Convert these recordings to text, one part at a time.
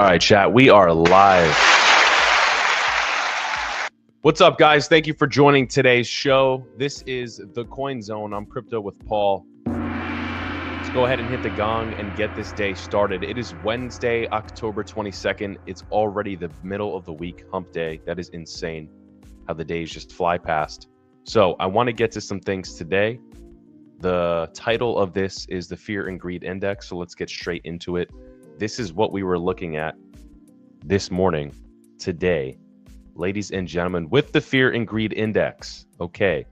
All right, chat. We are live. What's up, guys? Thank you for joining today's show. This is The Coin Zone. I'm Crypto with Paul. Let's go ahead and hit the gong and get this day started. It is Wednesday, October 22nd. It's already the middle of the week, hump day. That is insane how the days just fly past. So I want to get to some things today. The title of this is the Fear and Greed Index. So let's get straight into it. This is what we were looking at this morning, today, ladies and gentlemen, with the Fear and Greed Index. Okay,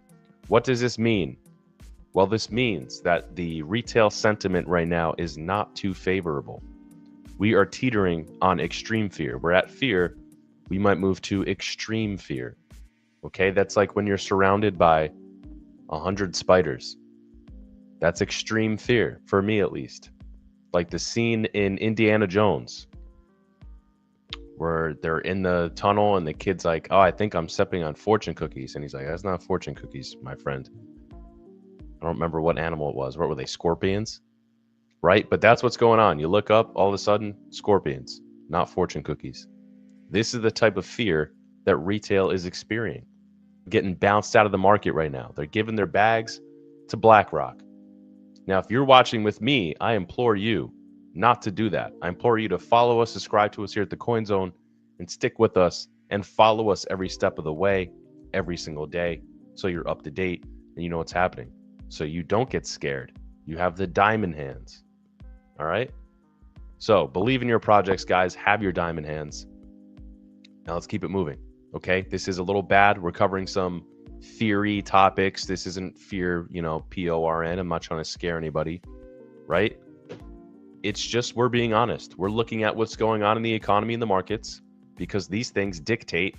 what does this mean? Well, this means that the retail sentiment right now is not too favorable. We are teetering on extreme fear. We're at fear. We might move to extreme fear. Okay, that's like when you're surrounded by 100 spiders. That's extreme fear, for me at least. Like the scene in Indiana Jones, where they're in the tunnel and the kid's like, oh, I think I'm stepping on fortune cookies. And he's like, that's not fortune cookies, my friend. I don't remember what animal it was. What were they, scorpions? Right? But that's what's going on. You look up, all of a sudden, scorpions, not fortune cookies. This is the type of fear that retail is experiencing. Getting bounced out of the market right now. They're giving their bags to BlackRock. Now, if you're watching with me, I implore you not to do that. I implore you to follow us, subscribe to us here at the Coin Zone, and stick with us and follow us every step of the way, every single day, so you're up to date and you know what's happening. So you don't get scared. You have the diamond hands. All right? So believe in your projects, guys. Have your diamond hands. Now let's keep it moving. Okay? This is a little bad. We're covering some theory topics. This isn't fear, PORN. I'm not trying to scare anybody, right? It's just we're being honest. We're looking at what's going on in the economy and the markets because these things dictate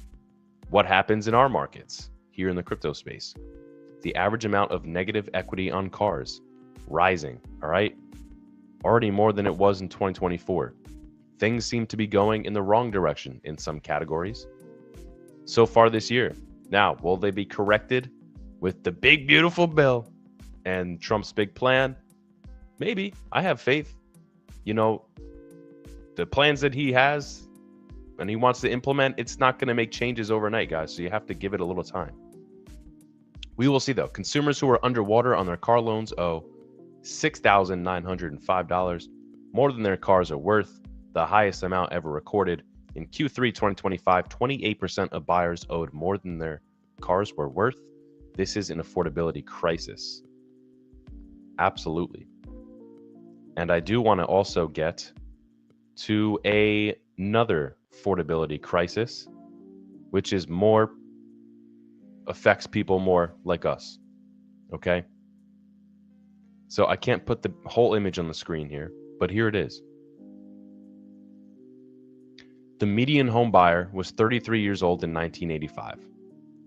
what happens in our markets here in the crypto space. The average amount of negative equity on cars rising, all right? Already more than it was in 2024. Things seem to be going in the wrong direction in some categories so far this year. Now, will they be corrected with the big, beautiful bill and Trump's big plan? Maybe. I have faith. The plans that he has and he wants to implement, it's not going to make changes overnight, guys. So you have to give it a little time. We will see, though. Consumers who are underwater on their car loans owe $6,905, more than their cars are worth, the highest amount ever recorded. In Q3 2025, 28% of buyers owed more than their cars were worth. This is an affordability crisis. Absolutely. And I do want to also get to another affordability crisis, which is more affects people more like us. Okay? So I can't put the whole image on the screen here, but here it is. The median home buyer was 33 years old in 1985.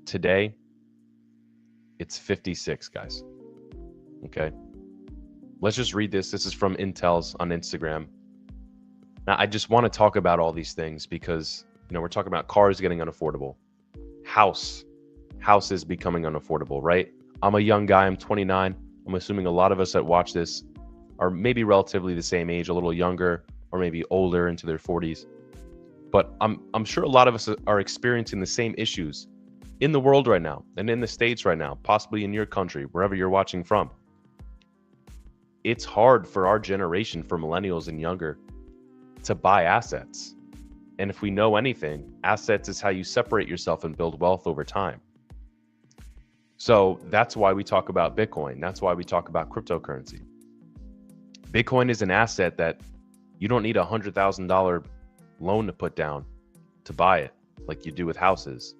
Today, it's 56, guys. Okay. Let's just read this. This is from Intel's on Instagram. Now, I just want to talk about all these things because, we're talking about cars getting unaffordable. Houses becoming unaffordable, right? I'm a young guy. I'm 29. I'm assuming a lot of us that watch this are maybe relatively the same age, a little younger, or maybe older into their 40s. But I'm sure a lot of us are experiencing the same issues in the world right now and in the States right now, possibly in your country, wherever you're watching from. It's hard for our generation, for millennials and younger, to buy assets. And if we know anything, assets is how you separate yourself and build wealth over time. So that's why we talk about Bitcoin. That's why we talk about cryptocurrency. Bitcoin is an asset that you don't need $100,000 loan to put down to buy it like you do with houses,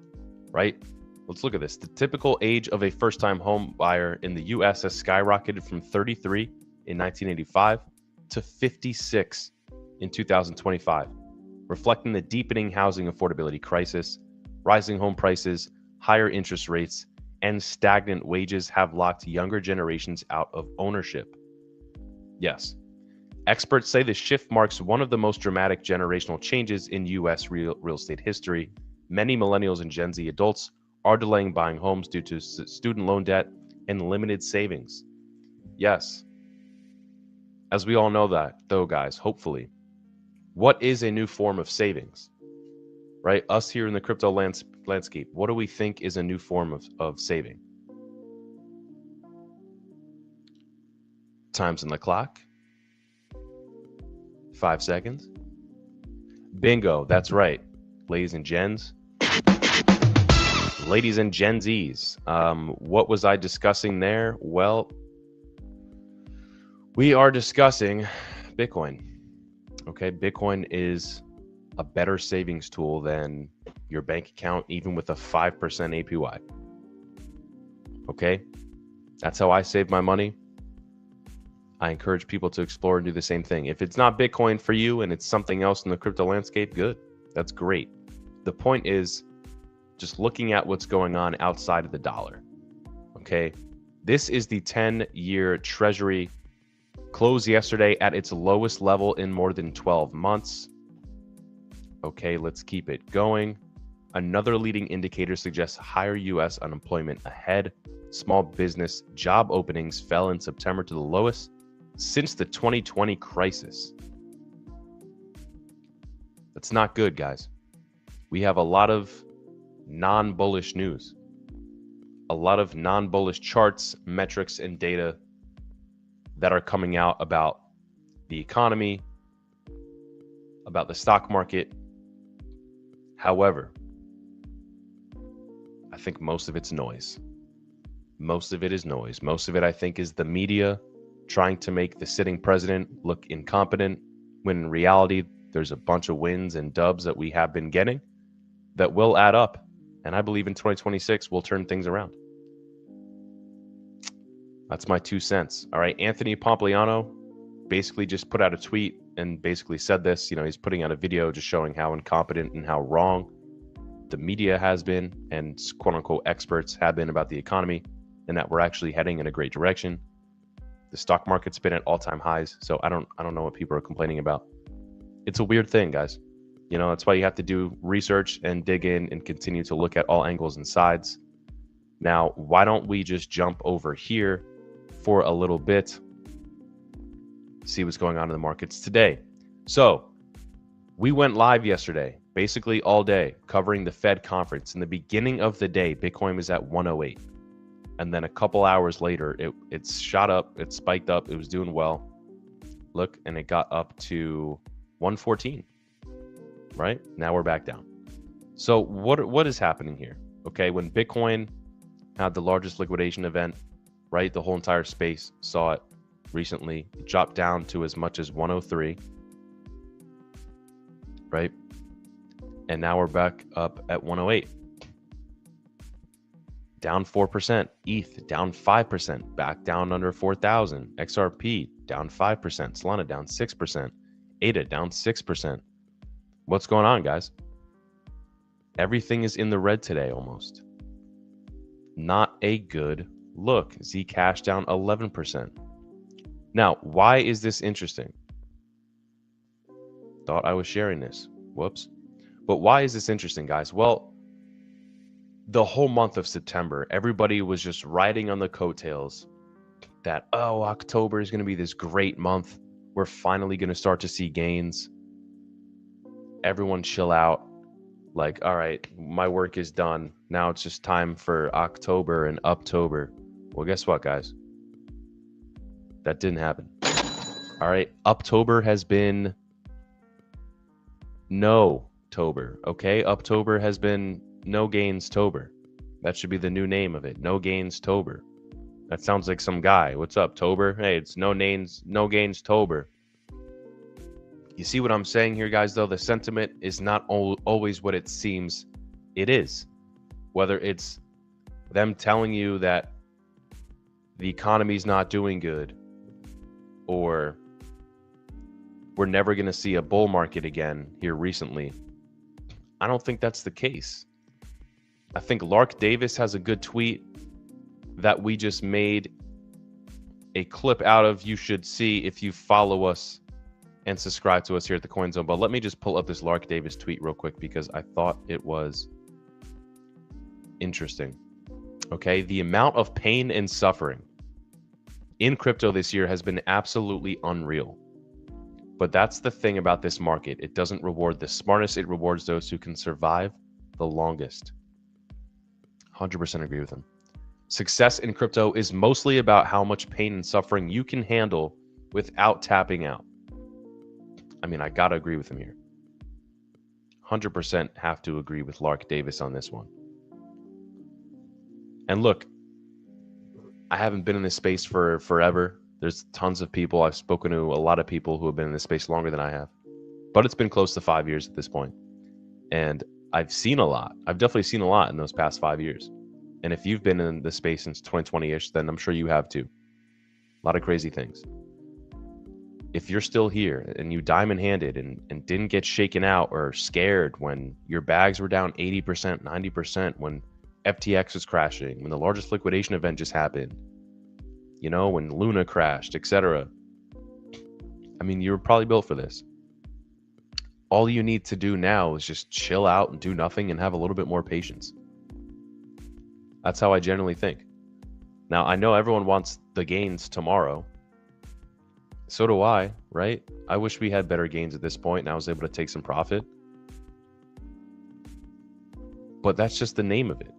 right? Let's look at this. The typical age of a first-time home buyer in the US has skyrocketed from 33 in 1985 to 56 in 2025, reflecting the deepening housing affordability crisis. Rising home prices, higher interest rates, and stagnant wages have locked younger generations out of ownership. Yes. Experts say the shift marks one of the most dramatic generational changes in U.S. real estate history. Many millennials and Gen Z adults are delaying buying homes due to student loan debt and limited savings. Yes. As we all know that, though, guys, hopefully, What is a new form of savings? Right? Us here in the crypto landscape, what do we think is a new form of saving? Times on the clock. 5 seconds. Bingo, that's right. Ladies and gens. Ladies and Gen Zs. What was I discussing there? Well, we are discussing Bitcoin. Okay, Bitcoin is a better savings tool than your bank account, even with a 5% APY. Okay, that's how I save my money. I encourage people to explore and do the same thing. If it's not Bitcoin for you and it's something else in the crypto landscape, good. That's great. The point is just looking at what's going on outside of the dollar. Okay, this is the 10-year Treasury. Closed yesterday at its lowest level in more than 12 months. Okay, let's keep it going. Another leading indicator suggests higher U.S. unemployment ahead. Small business job openings fell in September to the lowest since the 2020 crisis. That's not good, guys. We have a lot of non-bullish news, a lot of non-bullish charts, metrics, and data that are coming out about the economy, about the stock market. However, I think most of it's noise. Most of it is noise. Most of it, I think, is the media trying to make the sitting president look incompetent, when in reality, there's a bunch of wins and dubs that we have been getting that will add up. And I believe in 2026, we'll turn things around. That's my 2 cents. All right. Anthony Pompliano basically just put out a tweet and basically said this. You know, he's putting out a video just showing how incompetent and how wrong the media has been and quote unquote experts have been about the economy, and that we're actually heading in a great direction. The stock market's been at all-time highs. So I don't know what people are complaining about. It's a weird thing, guys. You know, that's why you have to do research and dig in and continue to look at all angles and sides. Now, why don't we just jump over here for a little bit, see what's going on in the markets today. So we went live yesterday, basically all day, covering the Fed conference. In the beginning of the day, Bitcoin was at 108. And then a couple hours later, it shot up, it spiked up, it was doing well. Look, and it got up to 114, right? Now we're back down. So what is happening here? Okay, when Bitcoin had the largest liquidation event, right? The whole entire space saw it recently. It dropped down to as much as 103, right? And now we're back up at 108. Down 4%. ETH down 5%. Back down under 4,000. XRP down 5%. Solana down 6%. ADA down 6%. What's going on, guys? Everything is in the red today almost. Not a good look. Zcash down 11%. Now, why is this interesting? Thought I was sharing this. Whoops. But why is this interesting, guys? Well, the whole month of September, everybody was just riding on the coattails that, oh, October is going to be this great month. We're finally going to start to see gains. Everyone chill out. Like, all right, my work is done. Now it's just time for October and Uptober. Well, guess what, guys? That didn't happen. All right, Uptober has been no-tober, okay? Uptober has been no gains-tober. That should be the new name of it, no gains-tober. That sounds like some guy. What's up, Tober? Hey, it's no gains-tober. You see what I'm saying here, guys, though? The sentiment is not always what it seems it is. Whether it's them telling you that the economy's not doing good, or we're never going to see a bull market again here recently. I don't think that's the case. I think Lark Davis has a good tweet that we just made a clip out of. You should see if you follow us and subscribe to us here at the Coin Zone. But let me just pull up this Lark Davis tweet real quick because I thought it was interesting. Okay, the amount of pain and suffering in crypto this year has been absolutely unreal. But that's the thing about this market. It doesn't reward the smartest. It rewards those who can survive the longest. 100% agree with him. Success in crypto is mostly about how much pain and suffering you can handle without tapping out. I mean, I got to agree with him here. 100% have to agree with Lark Davis on this one. And look, I haven't been in this space for forever. There's tons of people. I've spoken to a lot of people who have been in this space longer than I have. But it's been close to 5 years at this point. And I've seen a lot. I've definitely seen a lot in those past 5 years. And if you've been in the space since 2020-ish, then I'm sure you have too. A lot of crazy things. If you're still here and you diamond-handed and didn't get shaken out or scared when your bags were down 80%, 90%, when FTX was crashing, when the largest liquidation event just happened, you know, when Luna crashed, etc. I mean, you were probably built for this. All you need to do now is just chill out and do nothing and have a little bit more patience. That's how I generally think. Now, I know everyone wants the gains tomorrow. So do I, right? I wish we had better gains at this point and I was able to take some profit. But that's just the name of it.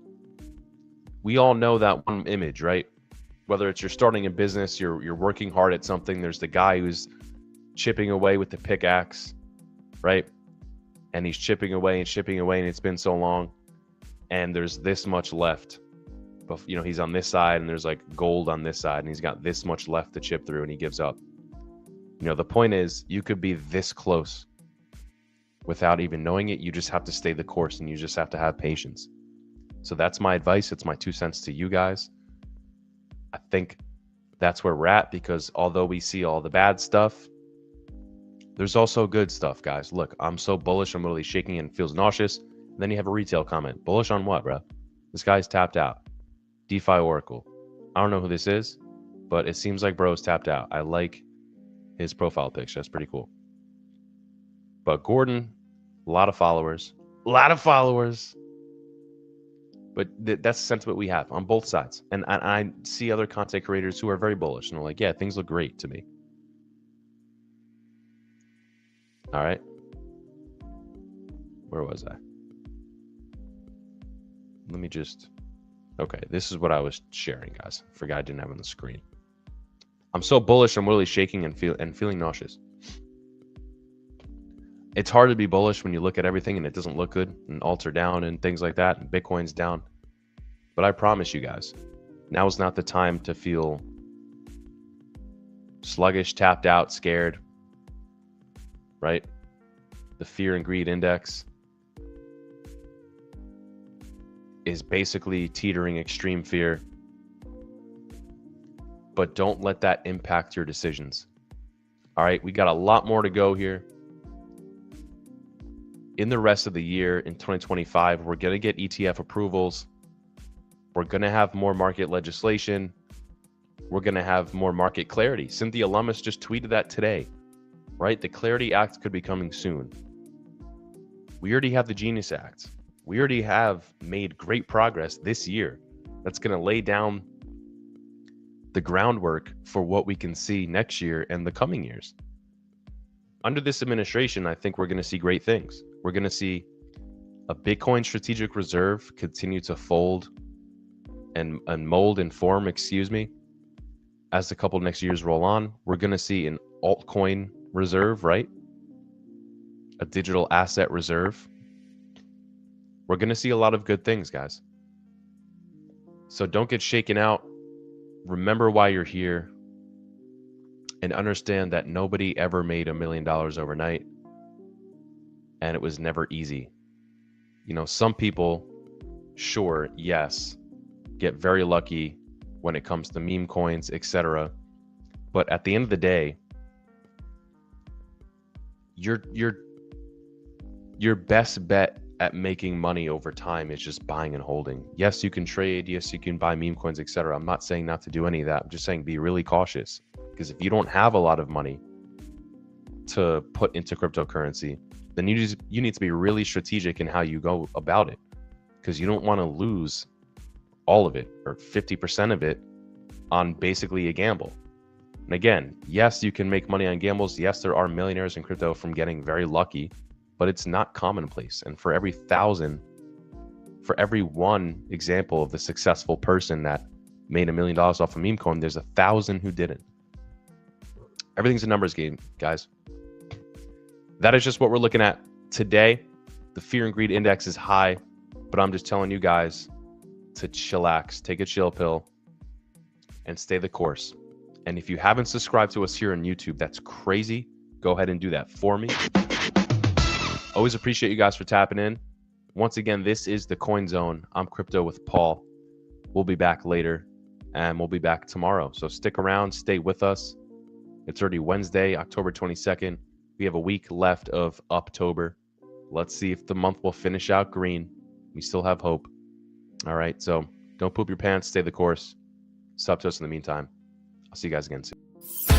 We all know that one image, right? Whether it's you're starting a business, you're working hard at something, there's the guy who's chipping away with the pickaxe, right? And he's chipping away and it's been so long and there's this much left. But, you know, he's on this side and there's like gold on this side and he's got this much left to chip through and he gives up. You know, the point is you could be this close without even knowing it. You just have to stay the course and you just have to have patience. So that's my advice. It's my 2 cents to you guys. I think that's where we're at because although we see all the bad stuff, there's also good stuff, guys. Look, I'm so bullish. I'm literally shaking and feels nauseous. And then you have a retail comment. Bullish on what, bro? This guy's tapped out. DeFi Oracle. I don't know who this is, but it seems like bro's tapped out. I like his profile picture. That's pretty cool. But Gordon, a lot of followers. But that's the sentiment we have on both sides. And I see other content creators who are very bullish and are like, yeah, things look great to me. All right. Where was I? Let me just... Okay, this is what I was sharing, guys. Forgot I didn't have it on the screen. I'm so bullish, I'm really shaking and feeling nauseous. It's hard to be bullish when you look at everything and it doesn't look good, and alts are down and things like that, and Bitcoin's down. But I promise you guys, now is not the time to feel sluggish, tapped out, scared, right? The fear and greed index is basically teetering extreme fear. But don't let that impact your decisions. All right, we got a lot more to go here. In the rest of the year, in 2025, we're going to get ETF approvals. We're going to have more market legislation. We're going to have more market clarity. Cynthia Lummis just tweeted that today, right? The Clarity Act could be coming soon. We already have the Genius Act. We already have made great progress this year. That's going to lay down the groundwork for what we can see next year and the coming years. Under this administration, I think we're going to see great things. We're going to see a Bitcoin strategic reserve continue to fold and mold and form, as the couple next years roll on. We're going to see an altcoin reserve, right? A digital asset reserve. We're going to see a lot of good things, guys. So don't get shaken out. Remember why you're here and understand that nobody ever made $1 million overnight, and it was never easy. You know, some people, sure, yes, get very lucky when it comes to meme coins, etc. But at the end of the day, your best bet at making money over time is just buying and holding. Yes, you can trade. Yes, you can buy meme coins, etc. I'm not saying not to do any of that. I'm just saying be really cautious, because if you don't have a lot of money to put into cryptocurrency, then you need to be really strategic in how you go about it, because you don't want to lose all of it or 50% of it on basically a gamble. And again, yes, you can make money on gambles. Yes, there are millionaires in crypto from getting very lucky, but it's not commonplace. And for every one example of the successful person that made $1 million off a meme coin, there's 1,000 who didn't. Everything's a numbers game, guys. That is just what we're looking at today. The fear and greed index is high, but I'm just telling you guys to chillax, take a chill pill, and stay the course. And if you haven't subscribed to us here on YouTube, that's crazy. Go ahead and do that for me. Always appreciate you guys for tapping in. Once again, this is the Coin Zone. I'm Crypto with Paul. We'll be back later, and we'll be back tomorrow. So stick around, stay with us. It's already Wednesday, October 22nd. We have a week left of October. Let's see if the month will finish out green. We still have hope. All right, so don't poop your pants. Stay the course. Sub to us in the meantime. I'll see you guys again soon.